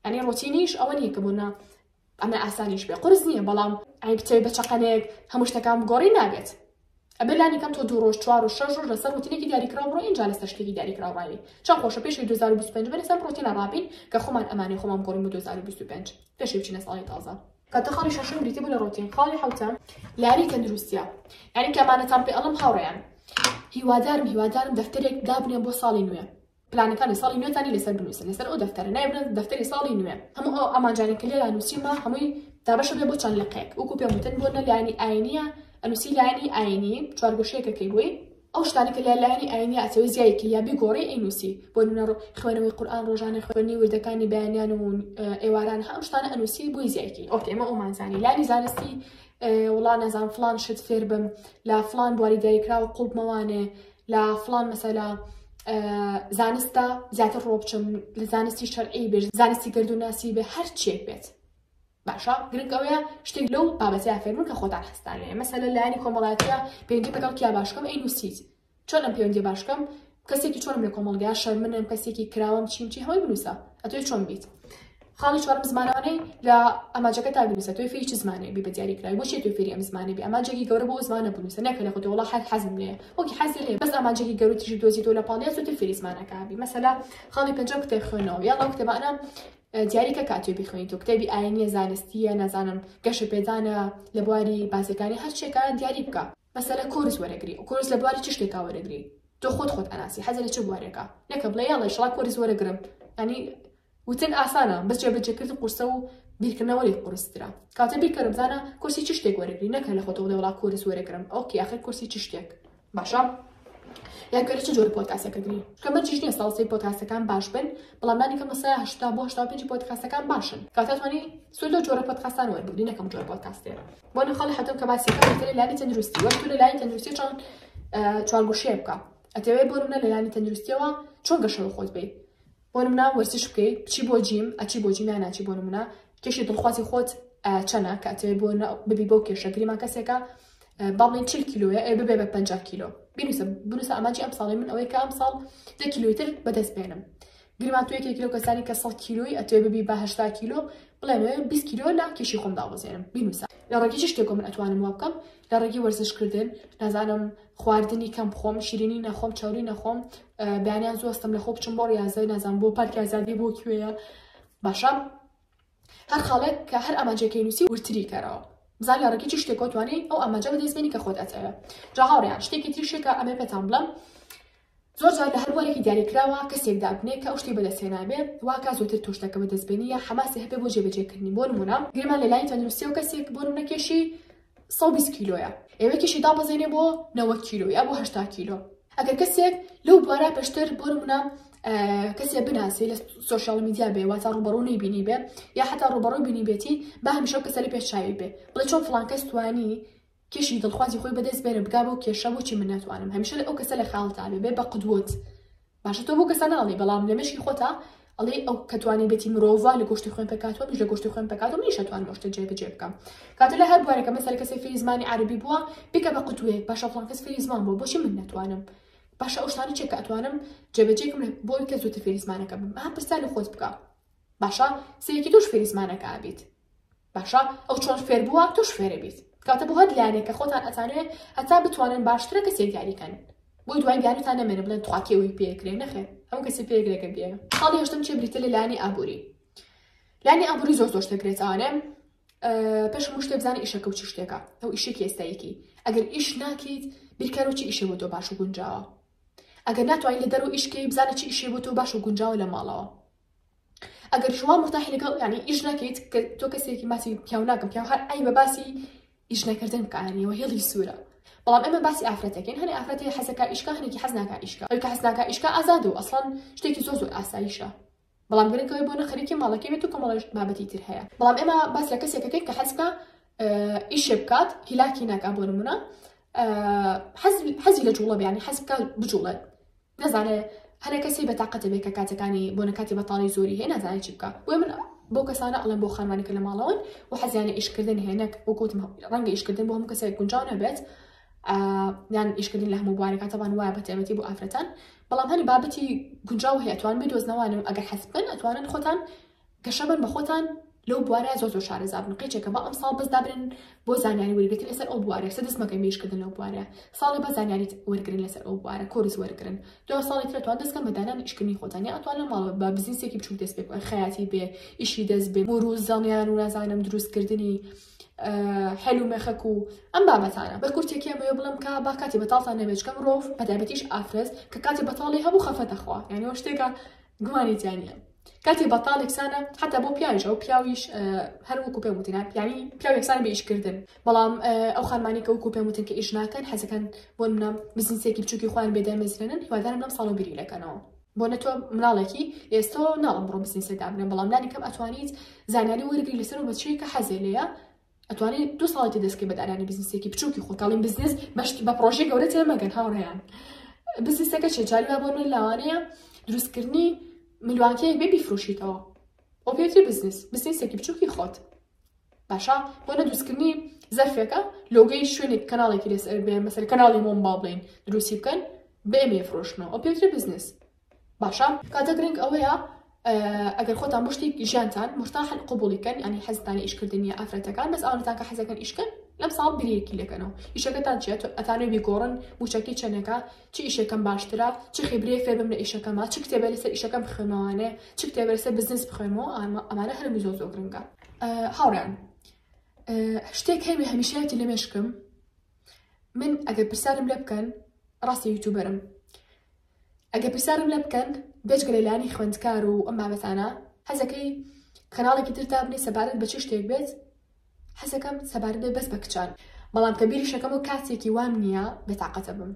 ئەنی ڕۆتینیش ئەوە نییە کە بۆنە ئەمە ئاسانیش بێ قرس نییە بەڵام ئەی بچێ بە چەقەنێک هەموو شتەکان بگۆڕی نابێت ئەبێ لانی کەم تۆ 2 ڕۆژ 4 و 6 ڕۆژ لەسەر ڕۆتینێکی دیاریکراوە بڕۆ اینجا لەسەر شتێکی دیاریکراوە ڕاوی چەند خۆشە پێشی 2025 بە لەسەر ڕۆتینە ڕابین کە خۆمان ئەمانەی خۆمان بگۆڕین بۆ 2025 پێشی بچینە ساڵی تازە کاتە خاڵی شەشەم بریتێ بوو لە ڕۆتین خاڵی حەوتەم لاری تەندروستیە یعنی کە ئەمانەتان پێ ئەڵم هاوڕێیان هیوادارم دەفتەرێک دابنێن بۆ ساڵی نوێ پلانەکانی ساڵی نوێتانی لەسەر بنووسن لەسەر ئەو دەفتەرە نایبن دەفتەری ساڵی نوێ هەموو ئەو ئامانجانێک کە لێرا نووسیمە هەمووی دابەشە بێ بۆ چەند لەقەیەک وەکو پێم وتن بۆ لایەنی ئاینیە ئەنووسی لایەنی ئاینی چوارگۆشەیەکەکەی بووی ئەو شتانێکە لە لایەنی ئاینی ئەچەوە زیایەکی یا بیگۆڕی ئەینووسی بۆ نمونە خوێنەوەی قورئان ڕۆژانە خوێنی وردەکانی بەیانیان و ئێواران هەم شتانە ئەنووسی بووی زیایەکی ئۆکێ ئێمە ئەومانزانی لایەنی زانستی وڵا نەزان فلان شت فێر بم لە فلان بواری دایکراوە قوڵبمەوانێ لە فلان مەسەلا زانستە زیاتر ڕۆ بچم لە زانستی شەرعی بێ زانستی گردووناسی بێ هەر چێک بێت باشە گرنگ ئەوەیە شتێک لەو بابەتەیە فێربوون کە خۆتان هەستان لێ مەسەلە لایەنی کۆمەڵایەتیە پەیوەندی لەگەڵ کیا باشکەم ئەینووسیت چۆن ئەم پەیوەندی باشکەم کەسێکی چۆنم لە کۆمەڵگەیە شەرمنم کەسێکی کراوەم چیم چی هەمووی بنووسە ئەتوێ چۆن بیت خاڵی چوارم زمانەوەی لە ئەماجەکە تا بنووسە توی فێری چ زمانێ بی بە دیاریکراوی بۆچی توی فێری ئەم زمانێ بی ئەماجێکی گەورە بۆ زمانە بنووسە نەکە لە خۆت وڵا حەزم لێ وەکی حەزی لێ بەس ئەماجێکی گەورە تیژی دۆزیتۆ لە پاڵەیە توی فێری زمانەکە بی مەسەلا خاڵی پەنجەم کتێب خوێنەوە یاڵا کتێبانە دیاریکە کاتوێ بخوێنیت و کتێبی ئاینیە زانستیە نازانم گەشە پێدانە لە بواری بازەکانی هەر شتێکە دیاری بکە مەسەلە کۆرس وەرەگری و کۆرس لە بواری چ شتێکا وەرەگری تۆ خۆت ئەناسی حەزە لە چ بوارێکە نەکە بڵێ یاڵێ شڵا کۆرس وەرەگرم ینی وتن ئاسانە بەس جێبەجێکرد قورسە و بیرکردنەوە لێ قورسترا کاتە بیرکەرم بزانە کورسی چ شتێک وەرەگری نەکە لە خۆتەوە وڵا کۆرس وەرەگرم ئۆکی ئاخر کورسی چ شتێک باشە یاگەرە چ جۆری پۆدکاستەکەی کەمە چیش نییە ساڵسی پۆدکاستەکان باش بن بەڵام نانی کە مەسەلا 80 بۆ 85 پۆدکاستەکان باشن کاتاتوانی سوودۆ جۆرە پۆدکاستان وەربگری نەکەم جۆرە پۆدکاستێ بۆ نخەڵی حتم کە باسیەکە لە لایەنی تەندروستی وەک تو لە لایەنی تەندروستی چۆن چوارگۆشەیە بکە ئەتەوێت بۆ نمونە لە لایەنی تەندروستیەوە چۆن گەشەوە خۆت بێ بۆ نمونە وەرزش بکەیت بچی بۆ جیم ئەچی بۆ جیم یان ناچی بۆ نمونە کێشی دڵخوازی خۆت چەنە کە ئەتەوێت بۆ ببی بۆ کێشە گریمان کەسێکە باڵێن 40 کیلۆیە ئێ ببێ بە 50 کیلۆ بنووسە ئەماجی ئەم ساڵی من ئەوەی کە ئەم ساڵ 10 کیلۆیتر بەدەست بێنم گریمان تو 1 کیلۆ کەسانی کە 100 کیلۆی ئەتەوێت ببی بە 80 کیلۆ بڵێن 20 کیلۆ لە کێشی خۆم داوەزێنم بنووسە لە ڕێگی چ شتێکۆ من ئەتوانم وا بکەم لە ڕێگی وەرزشکردن نازانم خواردنی کەم بخۆم شیرینی نەخۆم چاوری نەخۆم بەیانیان زۆستم لە خۆ بچم بۆ ڕاضای نازانم بۆ پارکی ئازادی بۆ کوێیە باشە هەر خاڵێک کە هەر ئاماجەکەی نووسی ورتری کەرەوە بزان لە ڕێگی چ شتێک توانی ئەو ئاماجە بەدەستبێنی کە خۆت ئەتەوێت جا هاوڕێیان شتێکی تریشێکە ئەمێ پێتان بڵێم زۆر جار لە هەر بوارێکی دیاریکراوە کەسێک دابنێ کە ئەو شتی بەدەستهێنابێ واکە زۆرتر تۆ شتەکە بەدەستبێنی یا حەماسی هەبێ بۆ جێبەجێکردنی بۆ نمونە گرمان لە لایەنی تەندروستیەوە کەسێک بۆ نمونە کێشی 120 کیلۆیە ئێوە کێشی دابەزێنێ بۆ 90 کیلۆ یا بۆ 80 کیلۆ ئەگەر کەسێک لەو بوارە پێشتر بۆ نمونە کەسێک بناسی لە سوشال میدیا بێ واتە ڕوبەڕوو نەیبینی بێ یا حتا ڕوبەڕووی بینی بێتی با هەمیشە کەسە لە پێشچاوی بێ بڵێ چۆن فڵان کەس توانی کێشی دڵخوازی خۆی بەدەست بێنە بگا بۆ کێشە بۆچی من ناتوانم هەمیشە ئەو کەسە لە خاڵتا بێ بە قدوت باشە تۆ بۆ کەسە ناڵی بەڵام لە مشکی خۆتا ئەڵێ ئەو کەتوانی بێتی مرۆڤ لە گۆشتی خوێن پێکاتوە میش لە گۆشتی خوێن پێکاتەوە منیش ئەتوانم ئەو شتە جێبەجێ بکەم کاتە لە هەر بوارێکە مەسەلە کەسێک فێری زمانی عەربی بووە بکە بە قوتوەیەک باشە فڵان کەس فێری زمان بووە بۆچی من ناتوانم باشە ئەو شتانە چێکە ئەتوانم جێبەجێکم بۆی کە زۆرتر فێری زمانەکە بم پرسیار لە خۆت بکە باشە سەیەکی تۆش فێری زمانەکە بیت باشە ئەو چۆن فێر بووە تۆش فێرە بیت کاتە بۆ هەر لایەنێکە خۆتان ئەتانوێت هەتا بتوانن باشترە کەسێک دیاریکەن بۆی دوای دیاریتان نەمێنە بڵێن تواکێوی پێکرێ نەخێر هەموو کەسی پێگرێکە بێ خاڵی هەشتم چێ بریتە لە لایەنی ئابووری لایەنی ئابووری زۆر دەگرێتەوانێ پێش هەموو شتێ بزانە ئیشەکە و چ شتێکە ئەو ئیشێکی ئێستایەکی ئەگەر ئیش ناکەیت بیرکەرە چی ئیشێ بۆ تۆ باش و گونجاوە ئەگەر ناتوانین لە دەرەوە ئیشکەی بزانە چی ئیشێ بۆ تۆ باش و گونجاوە لە ماڵەوە ئەگەر شما مرتاحی لەگەڵ یعنی ئیش ناکەیت کە تۆ کەسێکی ماسی پیاو ناکەم پیاو هەر ئای بە باسی ئیش نەکردن بکارنیەوە هێڵی سوورە بەڵام ئێمە باسی ئافرەتەکەین هەنێ ئافرەتی حەزەکە ئیشکا هەنێکی حەز ناکە ئیشکا ئەوی کە حەز ناکە ئیشکا ئازادە و ئەسڵەن شتێکی زۆر ئاساییشە بەڵام گرنگەوەی بۆ نەخەریکی ماڵەکەی بێت و کۆمەڵێ بابەتی تر هەیە بەڵام ئێمە باس لە کەسێکەکەین کە حەزکە ئیشێ بکات هیلاکی ناکا بۆ نمونە حەزی لە جوڵە بیانی حەز بکات بجوڵێت نەزانێ هەنێ کەسی بەتاقەتە بێت کە کاتەکانی بۆ نەکاتی بەتاڵی زۆری هەیە نازانێت چی بکە بۆ من بۆ کەسانە ئەڵێن بۆ خانوانێکە لە ماڵەوەن و حەزیانە ئیشکردن هێنەک وەکوتم ڕەنگە ئیشکردن بۆ هەموو کەسێک گونجاو نەبێت یان ئیشکردن لە هەموو بوارێکە تەوان وایە بە تایبەتی بۆ ئافرەتان بەڵام هەنی بابەتی گونجاو هەیە ئەتوان بدۆزنەوانن ئەگەر حەز بکەن ئەتوانن خۆتان گەشە بن بە خۆتان لەو بوارە زۆر شارەزا بن قیچێکە بە ئەم ساڵ بەس دابرن بۆ زانیاری وەرگرتن لەسەر ئەو بوارە سەدەست مەکەی مێشکردن لەو بوارە ساڵی بە زانیاری وەرگرن لەسەر ئەو بوارە کۆرس وەرگرن دو ساڵی تر ئەتوان دەستکەن بەدانان ئیشکردنی خۆتان یا ئەتوانن ماڵ بە بزنسێکی بچوو دەست پێ خەیاتی بێ ئیشی دەست بێ بۆ ڕوو زانیان و نازانم دروستکردنی حلو مێخەک و ئەم بابەتانە بە کورتێکی ئەمەوە بڵم کە با کاتی بەتاڵتان نەبێت کە مرۆڤ بەتایبەتیش ئافرەت کە کاتی بەتاڵی هەبوو خەفەتەخوا یعنی ئەوە شتێکە گومانی تیانە کاتی بەتاڵێکسانە حتا بۆ پیاویش ئەو پیاویش هەر وەکو پێم وتین یعنی پیاوێکسان بە ئیشکردن بەڵام ئەو خانمانی کە وەکو پێم وتن کە ئیش ناکەن حەزەکەن بۆ منە بزنسێکی بچووکی خۆیان بێدەمێزرێنن هیوادارم لەم ساڵ و بیری لەکەنەوە بۆ نەتۆ مناڵێکی ئێستا ناڵم بڕۆ بزنسێ دابنێن بەڵام لانی کەم ئەتوانیت زانیاری وەرگری لەسەر و بەچی کە حەزێ لێیە ئەتوانیت 2 ساڵی دەستکەی بەدارانی بزنسێکی بچووکی خۆکڵین بزنس بە پرۆژێ گەورە تێمەگەن هاوڕێیان بزنسەکە چێجاری بۆ من لاوانەیە دروستکردنی ملوانکەیەک بێ بیفرۆشیتەوە ئەو پێوتری بزنسێکی بچووکی خۆت باشە بۆ نە دروستکردنی زەرفێکە لۆگەی شوێنێک کەناڵێکی لەسەر بێ مەسەر کەناڵی مۆمبا بڵین دروستی بکەن بە ئێمە فرۆشنەوە ئەو پێوتری بزنس باشە کاتە گرنگ ئەوەیە ئەگەر خۆتان بشتی ژیانتان مرتاحن قبولیکەن ینی حەزتانی ئیشکردنی ئافرەتەکان بەس ئەوانتان کە حەزەکەن ئیشکەن لەم ساڵ بیرێکی لەکەنەوە ئیشەکەتان چێت ئەتانێ بیگۆڕن موچەکی چەنەکە چ ئیشەکەم باشترە چ خیبرێ فێر بم لە ئیشەکەمە چ کتێبە لەسەر ئیشەکەم بخوێنەوەوانێ چ کتێبە لەسەر بزنس بخوێنەوە ئەمانە هەرمی زۆر گرنگە هاوڕیان شتێک هەیە هەمیشەیەتی لە مێشکم من ئەگەر پرسیارم لێ بکەن ڕاستی یوتیوبەرم ئەگەر پرسیارم لێ بکەن بێجگە لەلایانی خوێندکار و ئەم بابەتانە حەزەکەی کەناڵێکی تر دابنێ سەبارەت بە چ شتێک بێت حەزەکەم سەبارەت بێت بەس بە کچان بەڵام کە بیریشەکەم و کاتێکی وام نییە بێتاقەتە بم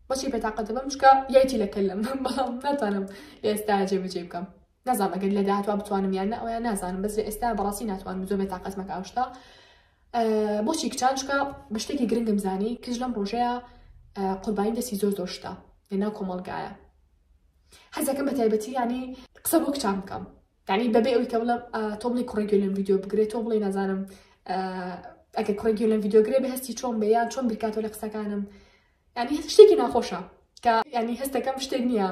بۆچی بێتاقەتە بم چکە یایتی لەکەلم بەڵام ناتوانم لە ئێستا جێبەجێ بکەم نازانم ئەگەر لە داهاتوە بتوانم یان ئەویان نازانم بەس لە ئێستا بەڕاستی ناتوانم زۆر بێتاقەت مەکە ئەو شتە بۆچی کچان چکە بە شتێکی گرنگم زانی کچ لەم ڕۆژەیە قوربانی دەستی زۆر شتە لەناو کۆمەڵگایە حەزەکەم بە تایبەتی ینی قسە بۆ کچان بکەم ینی بەبێ ئەوی کە بڵم تۆ بڵی کوڕێکی لەم ڤیدیۆ بگرێت تۆ بڵی نازانم ئەگەر کوڕێکی لەم ڤیدیۆگرێ بە هەستی چۆن بێ یان چۆن بیرکاتەوە لە قسەکانم ینی شتێکی ناخۆشە کە ینی هەستەکەم شتێک نییە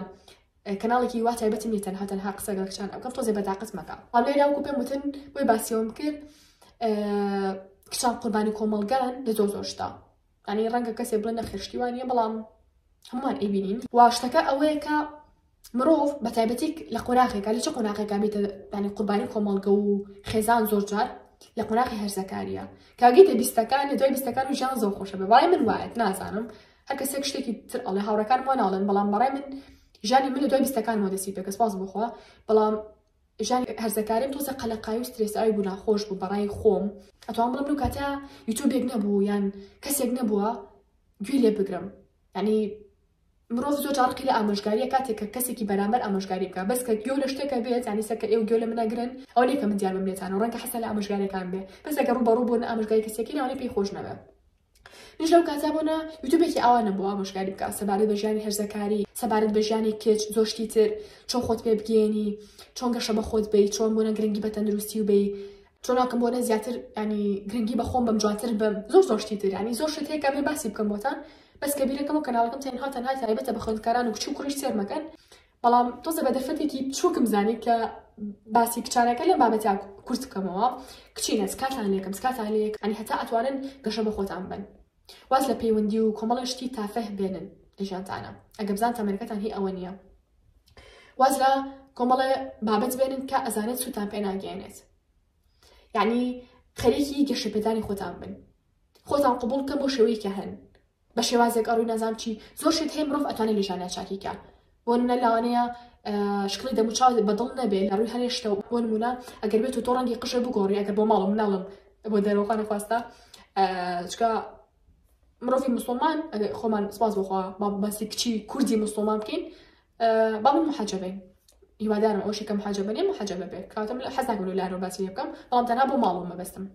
کەناڵێکی وا تایبەتم نیە تەنها قسە لە کچان ئەوکەم تۆزێ بەتاقەت مەکە ئەم لێرا وەکو پێم وتن بۆی باسیەوەم کرد کچان قوربانی کۆمەڵگەن لە زۆر شتە ینی ڕەنگە کەسێ بڵێ نەخێشتیوانیە بەڵام هەمووان ئەیبینین وا شتەکە ئەوەیە کە مرۆڤ بە تایبەتی لە قۆناغێکا لە چه قۆناغێکا بێتە ینی قوربانی کۆمەڵگە و خێزان زۆر جار لە قۆناغی هەرزەکاریە کاگەیتە بیستەکان لە دوای بیستەکان و ژیان زۆر خۆشە بێ بەڵای من وایەت نازانم هەر کەسێک شتێکی تر ئەڵێ هاوڕەکان وە ناڵێن بەڵام بەڕای من ژیانی من لە دوای بیستەکانەوە دەسی پێ کە سپاس بخوا بەڵام ژیانی هەرزەکاریم تۆزە قەلەقایی و سترێسایی بوو ناخۆش بوو بەڕای خۆم ئەتوان بڵم لەو کاتە یوتیوبێک نەبوو یان کەسێک نەبووە گوێ لێ بگرم ینی مرۆڤ زۆر جارقی لە ئامۆژگاریە کاتێک کە کەسێکی بەرامبەر ئامۆژگاری بکە بەس کە گوێ لە شتێکە بێت ینی سەکە ئێوە گوێ لە منەگرن ئەو لێکە من دیار بم لێتانە و ڕەنگە حەسە لە ئامۆژگاریەکان بێ بەس ئەگەر ڕوبەڕوو بوون ئامۆژگاری کەسێکی ناوانێ پێی خۆش نەبێ منش لەو کاتە بوونە یوتیوبێکی ئەوە نەبوو ئامۆژگاری بکە سەبارەت بە ژیانی هەرزەکاری سەبارەت بە ژیانی کچ زۆر شتی تر چۆن خۆت پێ بگەێنی چۆن گەشە بە خۆت بی چۆن بۆنە گرنگی بە تەندروستی و بی چۆن ناکەم بۆنە زیاتر ینی گرنگی بە خۆم بەم جوانتر بم زۆر شتی تر ینی زۆر شت هەیە کە بێ باسی بکەم بۆتان بەس کە بیرەکەم و کەناڵەکەم تەنها تایبەتە بە خوێندکاران و کچ و کوڕیش سێر مەکەن بەڵام تۆزە بە دەرفەتێکی بچووکم زانی کە باسی کچانەکە لە بابەتیا کورت بکەمەوە کچینە سکاتان لێکم سکاتان لێک ئەنی هەتا ئەتوانن گەشە بە خۆتان بن واز لە پەیوەندی و کۆمەڵە شتی تافەه بێنن لە ژیانتانە ئەگە بزان تەمەنەکەتان هی ئەوە نییە واز لە کۆمەڵە بابەت بێنن کە ئەزانێت سوتان پێ ناگەێنێت یعنی خەریکی گەشەپێدانی خۆتان بن خۆتان قبول بکەن بۆ شێوەیە کە هەن بە شێوازێک ئەڕووی نازام چی زۆر شت هەیە مرۆڤ ئەتوانێت لە ژیانە چاکیکە بۆ نمونە لەوانەیە شکڵی دەموچاو بەدڵ نەبێت لە ڕووی هەرێ شتە بۆ نمونە ئەگەر بێت و تۆ ڕەنگی قشە بگۆڕی ئەگەر بۆ ماڵم مناڵم بۆ دەرەوەخوا نەخواستە چکە مرۆڤی مسلمان خۆمان سپاس بخوا باسی کچی کوردی مسلمان بکەین با من محەجەبین هیوادارم ئەو شێکە محەجەبە نیە محەجەبە بێت کاتم حەز ناکەم لەلایەنەوە باسی لێ بکەم بەڵام تەنها بۆ ماڵم مەبەستم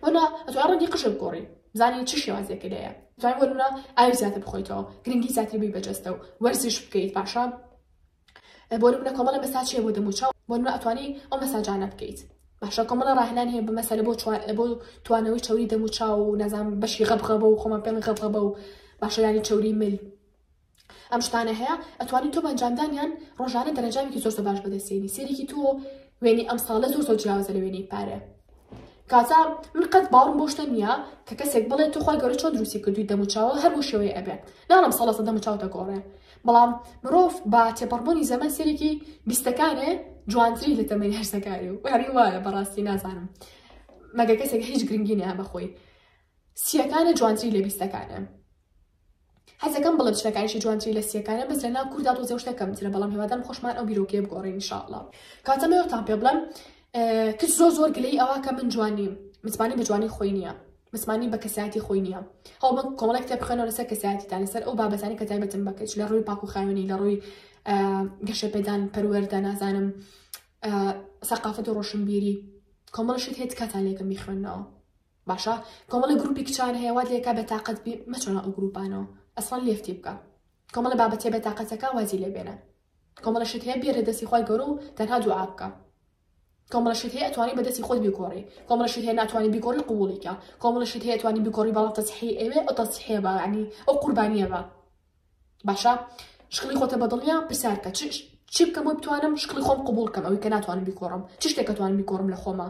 بۆنە ئەتوان ڕەنگی قشە بگۆڕی بزانین چ شێوازێکی لەیە توانین وەرونە ئاوی زیاتر بخۆیتەوە گرنگی زیاتر بی بەجەستە و وەرزش بکەیت باشە بۆ نمونە کۆمەڵە مەساج هەیە بۆ دەموچاو بۆ نمونە ئەتوانی ئەو مەساجانە بکەیت باشە کۆمەڵە ڕاهێنان هەیە بە مەسەلە بۆ توانەوەی چەوری دەموچاو و نەزانم بەشی غەبغەبە و خۆمان پێڵی غەبغەبە و باشە ینی چەوری مل ئەم شتانە هەیە ئەتوانی تۆ بەنجامدانیان ڕۆژانە دەرەجاوێکی زۆر باش بەدەستێنی سێرێکی تۆ وێنی ئەم ساڵە زۆر جیاوازە لە وێنەی پارە کاتا من قەت باوەڕم بۆ شتە نییە کە کەسێک بڵێت تو خۆی گەورە چۆن دروستی کردووی دەموچاوە هەر بۆ شێوەیە ئەبێت ناڵم ساڵەسە دەموچاو دەگۆڕێ بەڵام مرۆڤ با تێپەڕبوونی زەمان سێرێکی بیستەکانێ جوانتری لە تەمەنی هەرزەکاری و هەری وایە بەڕاستی نازانم مەگە کەسێک هیچ گرنگی نیە بەخۆی سیەکانە جوانتری لە بیستەکانە حەزەکەم بڵێم شتەکانیشی جوانتری لە سیەکانە بەس لەناو کووردا تۆزێ شتەکەم جرە بەڵام هیوادارم خۆشمان ئەو بیرۆکەیە بگۆڕین ئینشاءڵڵا کاتەمەوەتان پێ بڵێم کچ زۆر گلەی ئەوە کە من جوانیم مسمانی بە جوانی خۆی نییە مسمانی بە کەسایەتی خۆی نییە هەڵ من کۆمەڵێک کتێب بخوێنەوە لەسەر کەسایەتیتان لەسەر ئەو بابەتانی کە تایبەتن بە کەچ لە ڕووی پاک و خاوێنی لە ڕووی گەشەپێدان پەروەردە نازانم سەقافەت و ڕۆشنبیری کۆمەڵشت هێت کاتان لێکم میخوێنەوە باشە کۆمەڵی گروپی کچان هەیە وات لێکا بەتاقەت بی مەچۆنە ئەو گروپانەوە ئەسڵان لێفتی بکە کۆمەڵی بابەتێ بەتاقەتەکە وازی لێ بێنە کۆمەڵشت هەیە بێرە دەستی خۆی گەورە و تەنها دوعا بکە کۆمەڵشت هەیە ئەتوانی بەدەستی خۆت بیگۆڕی کۆمەڵشت هەیە ناتوانی بیگۆڕی قبوڵیکە کۆمەڵشت هەیە ئەتوانی بیگۆڕی بەڵام تەسحی ئەوێ ئەو تەسحیە بە ینی ئەو قوربانیە بە باشە شکلی خۆتە بەدڵنیا پرسیارکە چی بکەم و بتوانم شکلی خۆم قبول بکەم ئەوەی کە ناتوانم بیگۆڕم چ شتێک ئەتوانم بیگۆڕم لە خۆمە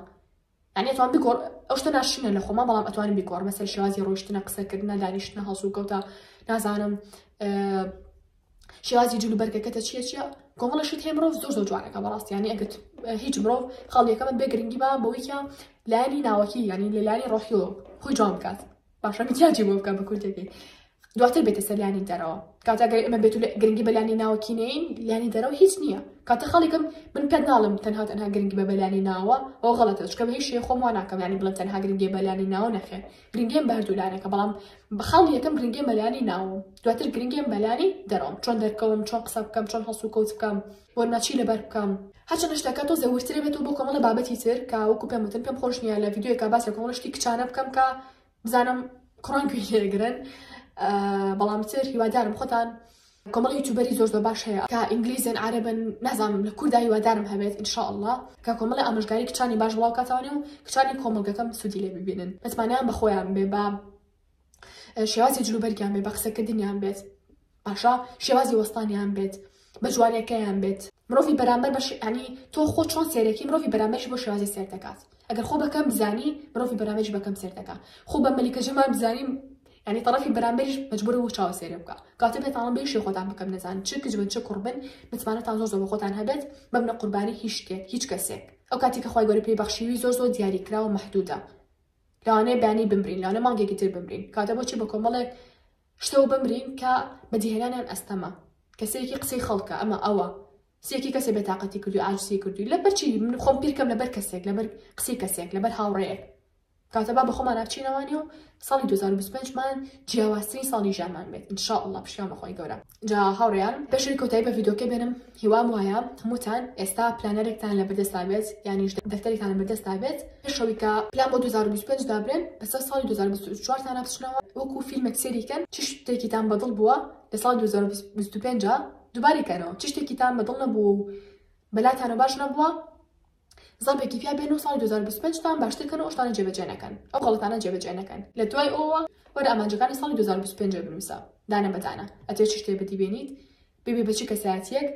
یعنی ئەتوان بیگۆڕ ئەو شتە ناشینە لە خۆمە بەڵام ئەتوانم بیگۆڕم مەسەر شێوازی ڕۆیشتنە قسەکردنە دانیشتنە هەڵسو و کەوتە نازانم شێوازی جلوبەرگەکەتە چییە کۆمەڵشت هەیە مرۆڤ زۆر جوانەکە بەڕاستی یعنی ئەگەر هیچ مرۆڤ خەڵیەکەمت بێ گرنگی بە بەوەی کە لایانی ناوەکی ینی لە لایانی ڕۆحیەوە خۆی جوان بکات باشە میتیاجی بۆ بکە بە کوردێکی دواتر بێتە سەر لایانی دەرەوە کاتەگەر ئەمە بێت گرنگی بە لایانی ناوەکی نین لایانی دەرەوە هیچ نییە کاتە خەڵێکم من پێت ناڵم تەنها گرنگی بە بەلایانی ناوە ئەو غەڵەتە چکە بە هیچ شێ خۆم وا ناکەم ینی بڵێم تەنها گرنگی بە لایانی ناوە نەخێ گرنگیم بە هەردوو لایەنەکە بەڵام بە خەڵی یەکەم گرنگیم بە لایانی ناوە دواتر گرنگیم بە لایانی دەرەوەم چۆن دەرکەوم چۆن قسە بکەم چۆن هەڵسو کەوت بکەم وەرناچی لەبەر بکەم هەرچەند شتەکە تۆ زەورترێ بێت و بۆ کۆمەڵە بابەتی تر کە وەکو پێم وتن پێم خۆش نییە لە ڤیدیۆیەکە باس لە کۆمەڵ شتی کچانە بکەم کە بزانم کوڕان گوێ لێگرن بەڵام تر هیوادارم خۆتان کۆمەڵی یوتیوبەری زۆر باش هەیە کە ئینگلیزن عەرەبن نازانم لە کووردا هیوادارم هەبێت ئینشاءڵڵا کە کۆمەڵی ئامۆژگاری کچانی باش بڵاو کاتەوانێ و کچانی کۆمەڵگەکەم سوودی لێ ببینن مەتمانیان بە خۆیان بێ بە شێوازی جلوبەرگیان بێ بە قسەکردنیان بێت باشە شێوازی وەستانیان بێت بە جوانیەکەیان بێت مرۆڤی بەرامبەر بەش ینی تۆ خۆ چۆن سێرەکی مرۆڤی بەرامبەرش بۆ شێوازی سێر دەکات ئەگەر خۆ بەکەم بزانی مرۆڤی بەرامبەرش بەکەم سێر دەکات خۆ بە مەلیکەژەمان بزانیم يعني طرفي برامبرش مجبور هو شاو سيري بقى كاتبه طالب بيش يخوتان بكم نزان چ كجبن چ قربن متمانه تان زوز بخوتان هبت مبنى قرباني هیچ کەسێک ئەو کاتی کە خۆی گەورە پێی بەخشیوی زۆر دیاری کراوە محدودە لەوانەیە بەیانی بمرین لەوانە مانگێکی تر بمرین کاتە بۆچی بە کۆمەڵێک شتەوە بمرین کە بەدیهێنانیان ئەستەمە کەسێکی قسەی خەڵکە ئەمە ئەوە سیەکی کەسێ بێتاقەتی کردوی ئاجسی کردوی لەبەرچی من خۆم پیرکەم لەبەر کەسێک لەبەر قسەی کەسێک لەبەر هاوڕێیەک کاتەبا بەخۆمان ناچینەوەنی و ساڵی 2025مان جیاوازترین ساڵی ژیانمان بێت ئینشاءڵڵا پشتیوان بەخۆی گەورە جا هاوڕێیان پێشەوەی کۆتایی بە ڤیدیۆکە بێنم هیوام وایە هەمووتان ئێستا پلانەرێکتان لە بەردەستا بێت یانیش دەفتەرێکتان لە بەردەستا بێت پێشەوەی کە پلان بۆ 2025 دابرێن بەسەر ساڵی 2024 تان بچنەوە وەکو فیلمێک سێریکەن چ شتێکیتان بەدڵ بووە لە ساڵی 2025 دووبارێکەنەوە چ شتێکیتان بەدڵ نەبوو و بەلاتانە باش نەبووە زەڵبێکی پیا بێن و ساڵی 2025 تان باشترکەن و ئەوشتانە جێبەجێ نەکەن ئەو غەڵەتانە جێبەجێ نەکەن لە دوای ئەوە وەرە ئامانجەکانی ساڵی 2025 بنووسە دانە بەدانە ئەتێ چ شتێ بەدی بێنیت ببێ بە چی کەسایەتیەک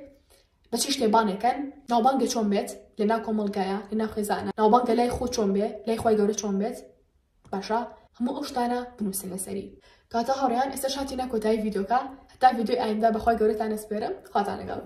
بە چی شتێبانێکەن ناوبانگە چۆن بێت لەناو کۆمەڵگایە لەناو خێزانە ناوبانگە لای خۆ چۆن بێ لای خۆی گەورە چۆن بێت باشە هەموو ئەو شتانە بنووسن لەسەری کاتە هاوڕێیان ئێستا شاتی نەکۆتایی ڤیدیۆکە هەتا ڤیدیۆی ئایندا بەخوای گەورەتان ئەسپێرم خواتان لەگەڵ بێ